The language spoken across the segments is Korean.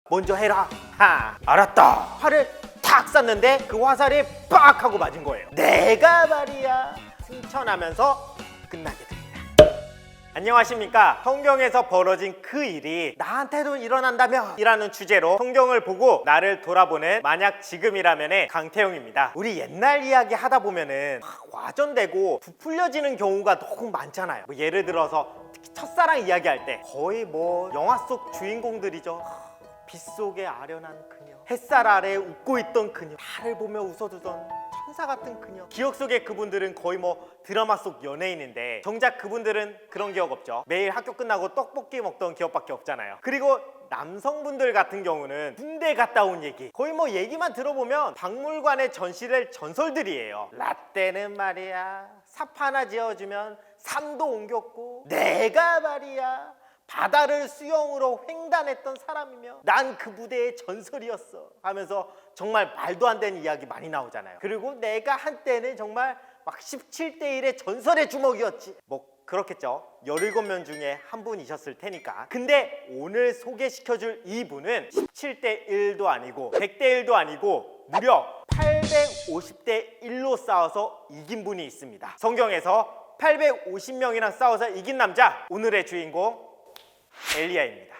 먼저 해라. 알았다. 활을 탁 쐈는데 그 화살이 빡 하고 맞은 거예요. 내가 말이야 승천하면서 끝나게 됩니다. 안녕하십니까. 성경에서 벌어진 그 일이 나한테도 일어난다면 이라는 주제로 성경을 보고 나를 돌아보는 만약 지금이라면의 강태용입니다. 우리 옛날 이야기 하다 보면은 와전되고 부풀려지는 경우가 너무 많잖아요. 예를 들어서 특히 첫사랑 이야기할 때 거의 영화 속 주인공들이죠. 빗속에 아련한 그녀, 햇살 아래 웃고 있던 그녀, 나를 보며 웃어주던 천사 같은 그녀. 기억 속의 그분들은 거의 드라마 속 연예인인데 정작 그분들은 그런 기억 없죠. 매일 학교 끝나고 떡볶이 먹던 기억밖에 없잖아요. 그리고 남성분들 같은 경우는 군대 갔다 온 얘기, 거의 얘기만 들어보면 박물관에 전시될 전설들이에요. 라떼는 말이야 삽 하나 지어주면 산도 옮겼고, 내가 말이야 바다를 수영으로 횡단했던 사람이며 난 그 부대의 전설이었어 하면서 정말 말도 안 되는 이야기 많이 나오잖아요. 그리고 내가 한때는 정말 17대 1의 전설의 주먹이었지, 그렇겠죠. 17명 중에 한 분이셨을 테니까. 근데 오늘 소개시켜줄 이분은 17대 1도 아니고 100대 1도 아니고 무려 850대 1로 싸워서 이긴 분이 있습니다. 성경에서 850명이랑 싸워서 이긴 남자, 오늘의 주인공 엘리야입니다.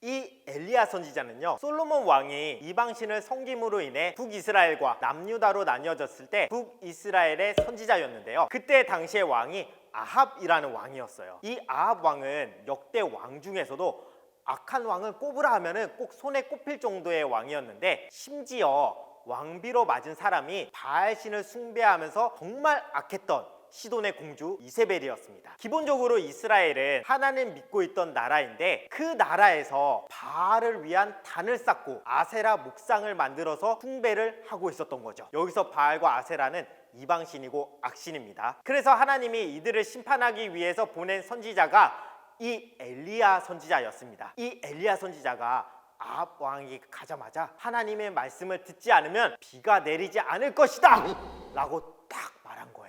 이 엘리야 선지자는요, 솔로몬 왕이 이방신을 섬김으로 인해 북이스라엘과 남유다로 나뉘어졌을 때 북이스라엘의 선지자였는데요. 그때 당시의 왕이 아합이라는 왕이었어요. 이 아합 왕은 역대 왕 중에서도 악한 왕을 꼽으라 하면은 꼭 손에 꼽힐 정도의 왕이었는데, 심지어 왕비로 맞은 사람이 바알신을 숭배하면서 정말 악했던 시돈의 공주 이세벨이었습니다. 기본적으로 이스라엘은 하나님 믿고 있던 나라인데 그 나라에서 바알을 위한 단을 쌓고 아세라 목상을 만들어서 숭배를 하고 있었던 거죠. 여기서 바알과 아세라는 이방신이고 악신입니다. 그래서 하나님이 이들을 심판하기 위해서 보낸 선지자가 이 엘리야 선지자였습니다. 이 엘리야 선지자가 아합 왕이 가자마자 하나님의 말씀을 듣지 않으면 비가 내리지 않을 것이다 라고 딱 말한 거예요.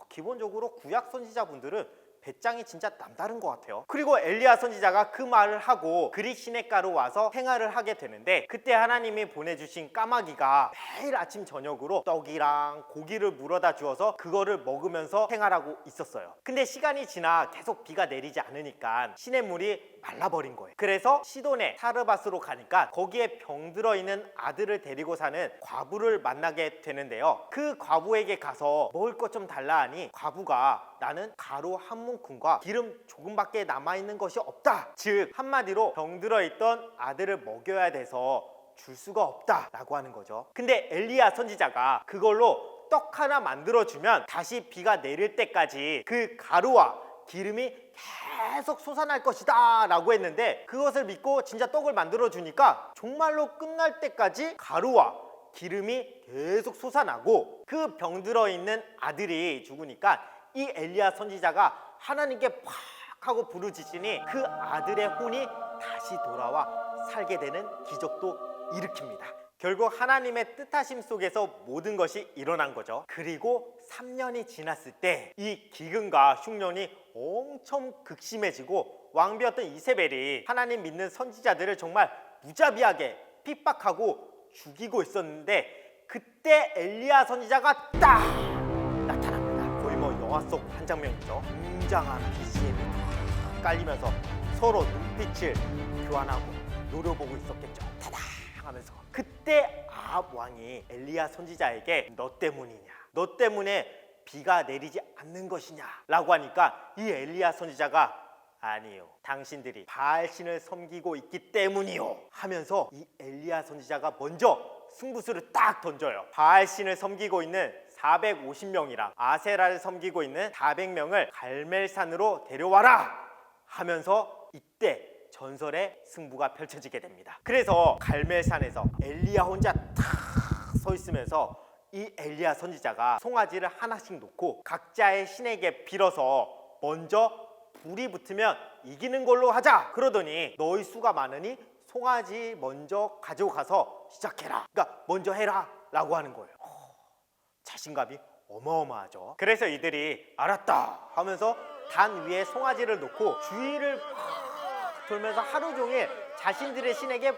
기본적으로 구약 선지자분들은 배짱이 진짜 남다른 것 같아요. 그리고 엘리야 선지자가 그 말을 하고 그릿 시냇가로 와서 생활을 하게 되는데, 그때 하나님이 보내주신 까마귀가 매일 아침 저녁으로 떡이랑 고기를 물어다 주어서 그거를 먹으면서 생활하고 있었어요. 근데 시간이 지나 계속 비가 내리지 않으니까 시냇물이 말라버린 거예요. 그래서 시돈의 사르밧으로 가니까 거기에 병들어 있는 아들을 데리고 사는 과부를 만나게 되는데요. 그 과부에게 가서 먹을 것 좀 달라 하니 과부가 나는 가루 한 문큼과 기름 조금밖에 남아있는 것이 없다, 즉 한마디로 병들어 있던 아들을 먹여야 돼서 줄 수가 없다 라고 하는 거죠. 근데 엘리야 선지자가 그걸로 떡 하나 만들어주면 다시 비가 내릴 때까지 그 가루와 기름이 계속 솟아날 것이다 라고 했는데, 그것을 믿고 진짜 떡을 만들어 주니까 정말로 끝날 때까지 가루와 기름이 계속 솟아나고 그 병들어 있는 아들이 죽으니까 이 엘리야 선지자가 하나님께 팍 하고 부르짖으니 그 아들의 혼이 다시 돌아와 살게 되는 기적도 일으킵니다. 결국 하나님의 뜻하심 속에서 모든 것이 일어난 거죠. 그리고 3년이 지났을 때 이 기근과 흉년이 엄청 극심해지고 왕비였던 이세벨이 하나님 믿는 선지자들을 정말 무자비하게 핍박하고 죽이고 있었는데, 그때 엘리야 선지자가 딱 나타납니다. 거의 영화 속 한 장면이죠. 웅장한 BGM이 탁 깔리면서 서로 눈빛을 교환하고 노려보고 있었겠죠. 타당 하면서. 그때 아합 왕이 엘리야 선지자에게 너 때문이냐, 너 때문에 비가 내리지 않는 것이냐 라고 하니까 이 엘리야 선지자가 아니요, 당신들이 바알신을 섬기고 있기 때문이요 하면서 이 엘리야 선지자가 먼저 승부수를 딱 던져요. 바알신을 섬기고 있는 450명이랑 아세라를 섬기고 있는 400명을 갈멜산으로 데려와라 하면서 이때 전설의 승부가 펼쳐지게 됩니다. 그래서 갈멜산에서 엘리야 혼자 탁 서 있으면서 이 엘리야 선지자가 송아지를 하나씩 놓고 각자의 신에게 빌어서 먼저 불이 붙으면 이기는 걸로 하자 그러더니, 너희 수가 많으니 송아지 먼저 가지고 가서 시작해라, 그러니까 먼저 해라 라고 하는 거예요. 자신감이 어마어마하죠. 그래서 이들이 알았다 하면서 단 위에 송아지를 놓고 주위를 돌면서 하루 종일 자신들의 신에게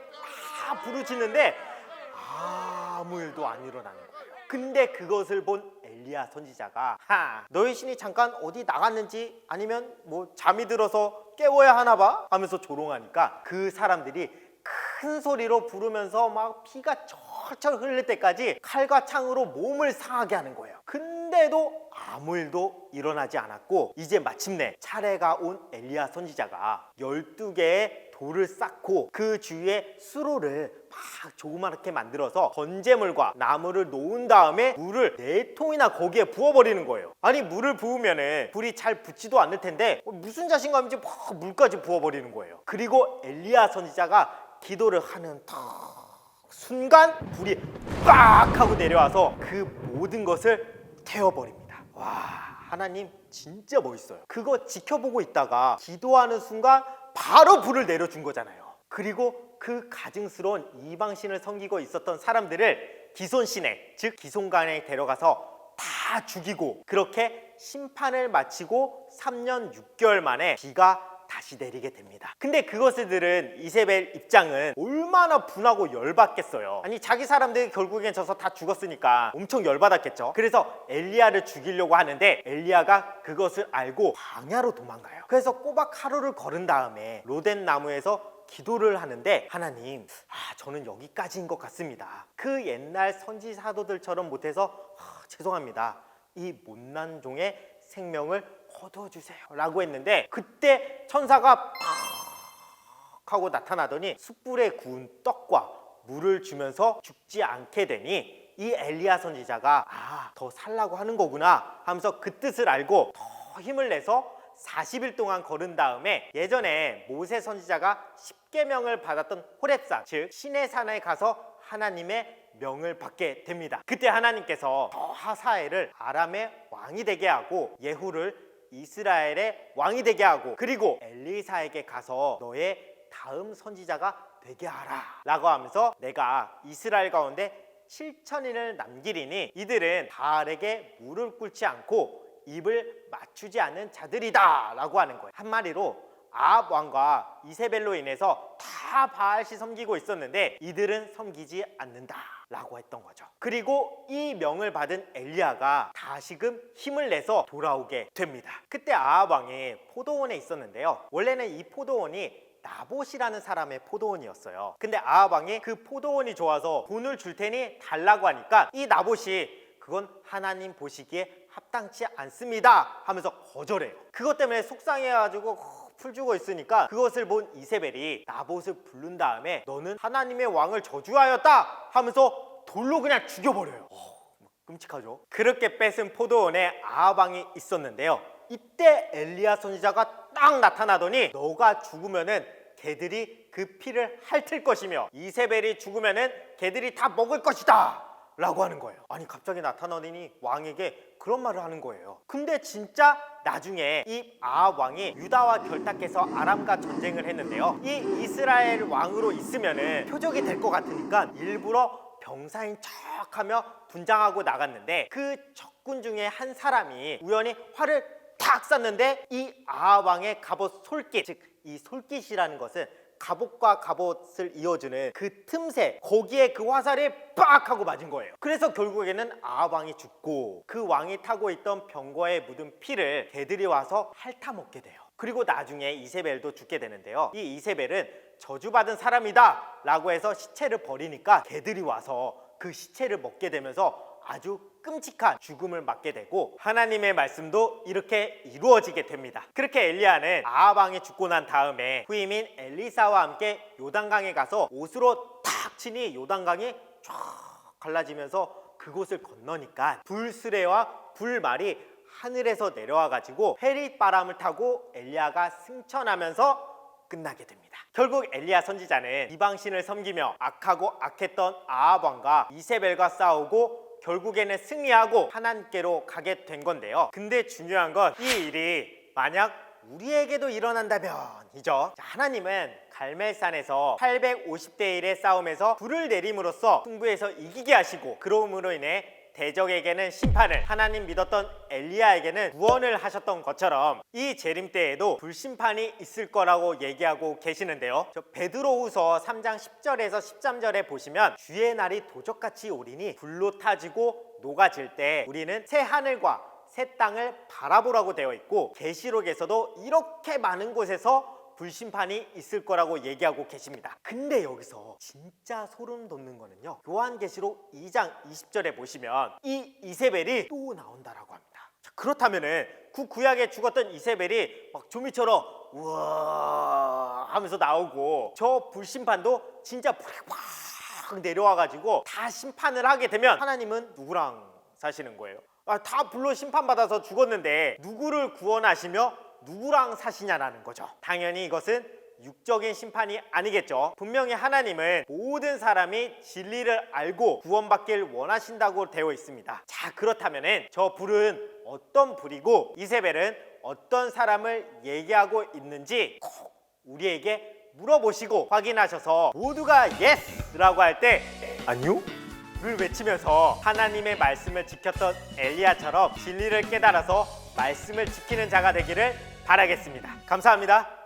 막 부르짖는데 아무 일도 안 일어나는 거예요. 근데 그것을 본 엘리야 선지자가 너희 신이 잠깐 어디 나갔는지 아니면 뭐 잠이 들어서 깨워야 하나 봐 하면서 조롱하니까 그 사람들이 큰 소리로 부르면서 막 피가 철철 흘릴 때까지 칼과 창으로 몸을 상하게 하는 거예요. 근데도 아무 일도 일어나지 않았고 이제 마침내 차례가 온 엘리야 선지자가 12개의 돌을 쌓고 그 주위에 수로를 막 조그맣게 만들어서 번제물과 나무를 놓은 다음에 물을 4통이나 거기에 부어버리는 거예요. 아니 물을 부으면은 불이 잘 붙지도 않을 텐데 무슨 자신감인지 막 물까지 부어버리는 거예요. 그리고 엘리야 선지자가 기도를 하는 순간 불이 빡 하고 내려와서 그 모든 것을 태워버립니다. 와, 하나님 진짜 멋있어요. 그거 지켜보고 있다가 기도하는 순간 바로 불을 내려준 거잖아요. 그리고 그 가증스러운 이방신을 섬기고 있었던 사람들을 기손시내, 즉 기손간에 데려가서 다 죽이고 그렇게 심판을 마치고 3년 6개월 만에 비가 다시 내리게 됩니다. 근데 그것을 들은 이세벨 입장은 얼마나 분하고 열받겠어요. 아니 자기 사람들이 결국엔 져서 다 죽었으니까 엄청 열받았겠죠. 그래서 엘리야를 죽이려고 하는데 엘리야가 그것을 알고 광야로 도망가요. 그래서 꼬박 하루를 걸은 다음에 로덴 나무에서 기도를 하는데 하나님, 저는 여기까지인 것 같습니다. 그 옛날 선지 사도들처럼 못해서 죄송합니다. 이 못난 종의 생명을 거둬주세요 라고 했는데 그때 천사가 팍 하고 나타나더니 숯불에 구운 떡과 물을 주면서 죽지 않게 되니 이 엘리야 선지자가 더 살라고 하는 거구나 하면서 그 뜻을 알고 더 힘을 내서 40일 동안 걸은 다음에 예전에 모세 선지자가 10계명을 받았던 호렙산, 즉 시내산에 가서 하나님의 명을 받게 됩니다. 그때 하나님께서 하사엘을 아람의 왕이 되게 하고 예후를 이스라엘의 왕이 되게 하고 그리고 엘리사에게 가서 너의 다음 선지자가 되게 하라 라고 하면서 내가 이스라엘 가운데 7,000인을 남기리니 이들은 바알에게 무릎 꿇지 않고 입을 맞추지 않는 자들이다 라고 하는 거예요. 한마디로 아합 왕과 이세벨로 인해서 다 바알시 섬기고 있었는데 이들은 섬기지 않는다 라고 했던 거죠. 그리고 이 명을 받은 엘리야가 다시금 힘을 내서 돌아오게 됩니다. 그때 아합 왕이 포도원에 있었는데요. 원래는 이 포도원이 나봇이라는 사람의 포도원이었어요. 근데 아합 왕이 그 포도원이 좋아서 돈을 줄 테니 달라고 하니까 이 나봇이 그건 하나님 보시기에 합당치 않습니다 하면서 거절해요. 그것 때문에 속상해가지고 풀 주고 있으니까 그것을 본 이세벨이 나봇을 부른 다음에 너는 하나님의 왕을 저주하였다 하면서 돌로 그냥 죽여버려요. 끔찍하죠. 그렇게 뺏은 포도원에 아합 왕이 있었는데요. 이때 엘리야 선지자가 딱 나타나더니 너가 죽으면은 개들이 그 피를 핥을 것이며 이세벨이 죽으면은 개들이 다 먹을 것이다 라고 하는 거예요. 아니 갑자기 나타나더니 왕에게 그런 말을 하는 거예요. 근데 진짜 나중에 이 아합 왕이 유다와 결탁해서 아람과 전쟁을 했는데요. 이 이스라엘 왕으로 있으면은 표적이 될 것 같으니까 일부러 병사인 척하며 분장하고 나갔는데 그 적군 중에 한 사람이 우연히 활을 탁 쐈는데 이 아합 왕의 갑옷 솔깃, 즉 이 솔깃이라는 것은 갑옷과 갑옷을 이어주는 그 틈새, 거기에 그 화살이 빡 하고 맞은 거예요. 그래서 결국에는 아합 왕이 죽고 그 왕이 타고 있던 병거에 묻은 피를 개들이 와서 핥아먹게 돼요. 그리고 나중에 이세벨도 죽게 되는데요. 이 이세벨은 저주받은 사람이다 라고 해서 시체를 버리니까 개들이 와서 그 시체를 먹게 되면서 아주 끔찍한 죽음을 맞게 되고 하나님의 말씀도 이렇게 이루어지게 됩니다. 그렇게 엘리야는 아합 왕이 죽고 난 다음에 후임인 엘리사와 함께 요단강에 가서 옷으로 탁 치니 요단강이 쫙 갈라지면서 그곳을 건너니까 불수레와 불말이 하늘에서 내려와 가지고 해릿바람을 타고 엘리야가 승천하면서 끝나게 됩니다. 결국 엘리야 선지자는 이방신을 섬기며 악하고 악했던 아합 왕과 이세벨과 싸우고 결국에는 승리하고 하나님께로 가게 된 건데요. 근데 중요한 건 이 일이 만약 우리에게도 일어난다면이죠. 하나님은 갈멜산에서 850대 1의 싸움에서 불을 내림으로써 승부에서 이기게 하시고 그러므로 인해 대적에게는 심판을, 하나님 믿었던 엘리야에게는 구원을 하셨던 것처럼 이 재림 때에도 불심판이 있을 거라고 얘기하고 계시는데요. 저 베드로후서 3장 10절에서 13절에 보시면 주의 날이 도적같이 오리니 불로 타지고 녹아질 때 우리는 새 하늘과 새 땅을 바라보라고 되어 있고, 계시록에서도 이렇게 많은 곳에서 불심판이 있을 거라고 얘기하고 계십니다. 근데 여기서 진짜 소름 돋는 거는요, 요한계시록 2장 20절에 보시면 이 이세벨이 또 나온다라고 합니다. 자, 그렇다면은 그 구약에 죽었던 이세벨이 막 조미처럼 우와 하면서 나오고, 저 불심판도 진짜 팍 내려와가지고 다 심판을 하게 되면 하나님은 누구랑 사시는 거예요? 다 불로 심판받아서 죽었는데 누구를 구원하시며 누구랑 사시냐라는 거죠. 당연히 이것은 육적인 심판이 아니겠죠. 분명히 하나님은 모든 사람이 진리를 알고 구원받길 원하신다고 되어 있습니다. 자, 그렇다면 저 불은 어떤 불이고 이세벨은 어떤 사람을 얘기하고 있는지 꼭 우리에게 물어보시고 확인하셔서 모두가 예스라고 할 때 아니요? 를 외치면서 하나님의 말씀을 지켰던 엘리야처럼 진리를 깨달아서 말씀을 지키는 자가 되기를 바라겠습니다. 감사합니다.